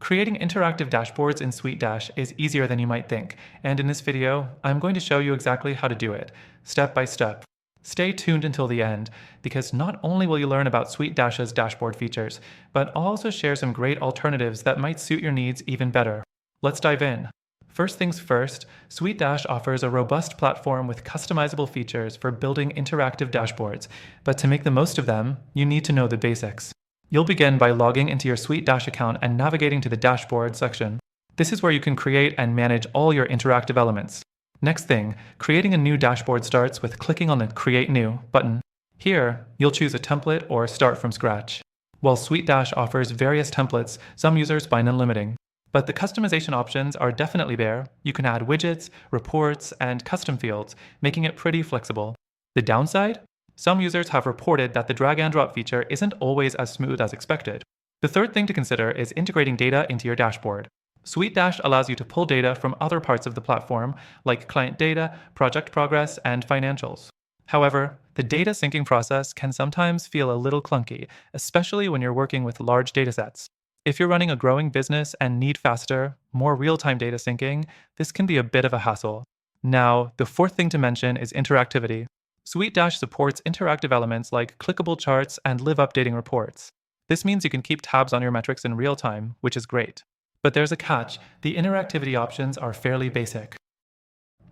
Creating interactive dashboards in SuiteDash is easier than you might think, and in this video, I'm going to show you exactly how to do it, step by step. Stay tuned until the end, because not only will you learn about SuiteDash's dashboard features, but I'll also share some great alternatives that might suit your needs even better. Let's dive in. First things first, SuiteDash offers a robust platform with customizable features for building interactive dashboards, but to make the most of them, you need to know the basics. You'll begin by logging into your SuiteDash account and navigating to the Dashboard section. This is where you can create and manage all your interactive elements. Next thing, creating a new dashboard starts with clicking on the Create New button. Here, you'll choose a template or start from scratch. While SuiteDash offers various templates, some users find them limiting. But the customization options are definitely there. You can add widgets, reports, and custom fields, making it pretty flexible. The downside? Some users have reported that the drag and drop feature isn't always as smooth as expected. The third thing to consider is integrating data into your dashboard. SuiteDash allows you to pull data from other parts of the platform, like client data, project progress, and financials. However, the data syncing process can sometimes feel a little clunky, especially when you're working with large datasets. If you're running a growing business and need faster, more real-time data syncing, this can be a bit of a hassle. Now, the fourth thing to mention is interactivity. SuiteDash supports interactive elements like clickable charts and live updating reports. This means you can keep tabs on your metrics in real time, which is great. But there's a catch. The interactivity options are fairly basic.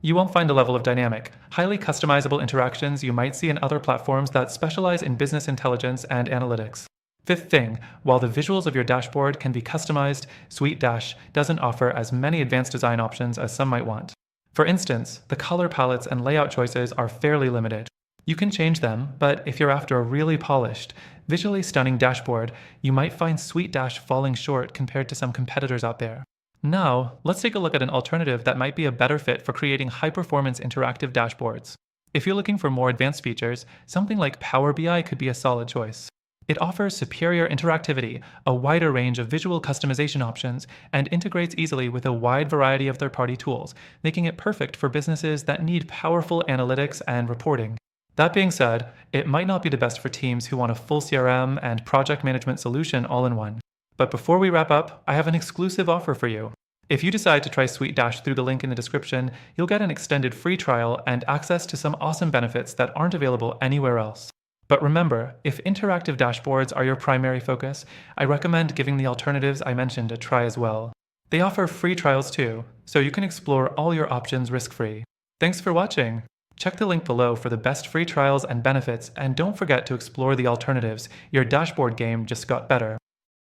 You won't find the level of dynamic, highly customizable interactions you might see in other platforms that specialize in business intelligence and analytics. Fifth thing, while the visuals of your dashboard can be customized, SuiteDash doesn't offer as many advanced design options as some might want. For instance, the color palettes and layout choices are fairly limited. You can change them, but if you're after a really polished, visually stunning dashboard, you might find SuiteDash falling short compared to some competitors out there. Now, let's take a look at an alternative that might be a better fit for creating high-performance interactive dashboards. If you're looking for more advanced features, something like Power BI could be a solid choice. It offers superior interactivity, a wider range of visual customization options, and integrates easily with a wide variety of third-party tools, making it perfect for businesses that need powerful analytics and reporting. That being said, it might not be the best for teams who want a full CRM and project management solution all in one. But before we wrap up, I have an exclusive offer for you. If you decide to try SuiteDash through the link in the description, you'll get an extended free trial and access to some awesome benefits that aren't available anywhere else. But remember, if interactive dashboards are your primary focus, I recommend giving the alternatives I mentioned a try as well. They offer free trials too, so you can explore all your options risk-free. Thanks for watching! Check the link below for the best free trials and benefits, and don't forget to explore the alternatives. Your dashboard game just got better.